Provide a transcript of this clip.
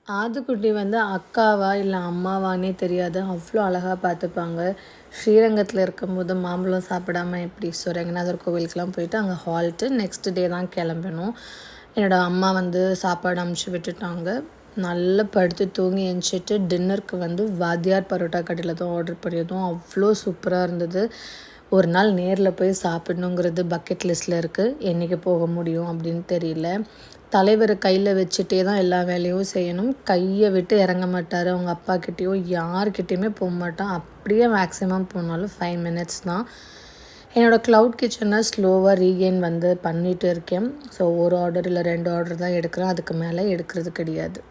ஆதுக்குட்டி வந்து அக்காவா இல்லை அம்மாவானே தெரியாது. அவ்வளோ அழகாக பார்த்துப்பாங்க. ஸ்ரீரங்கத்தில் இருக்கும்போது மாம்பழம் சாப்பிடாம எப்படி? ஸோ ரங்கநாதர் கோவிலுக்கெலாம் போயிட்டு அங்கே ஹால்ட்டு நெக்ஸ்ட் டே தான் கிளம்பணும். என்னோடய அம்மா வந்து சாப்பாடு அமுச்சு விட்டுட்டாங்க. நல்லா படுத்து தூங்கி எழுந்திரிச்சிட்டு டின்னருக்கு வந்து வாத்தியார் பரோட்டா கடையில் தான் ஆர்டர் பண்ணியிருந்தோம். அவ்வளோ சூப்பராக இருந்தது. ஒரு நாள் நேரில் போய் சாப்பிடணுங்கிறது பக்கெட் லிஸ்ட்டில் இருக்குது. என்றைக்கு போக முடியும் அப்படின்னு தெரியல. தலைவர் கையில் வச்சுட்டே தான் எல்லா வேலையும் செய்யணும். கையை விட்டு இறங்க மாட்டார். அவங்க அப்பாக்கிட்டேயோ யார்கிட்டையுமே போக மாட்டான். அப்படியே மேக்ஸிமம் போனாலும் 5 மினிட்ஸ் தான். என்னோடய க்ளவுட் கிச்சனை ஸ்லோவாக ரீகெயின் வந்து பண்ணிகிட்டு இருக்கேன். ஸோ ஒரு ஆர்டர் இல்லை 2 ஆர்டர் தான் எடுக்கிறேன். அதுக்கு மேலே எடுக்கிறது கிடையாது.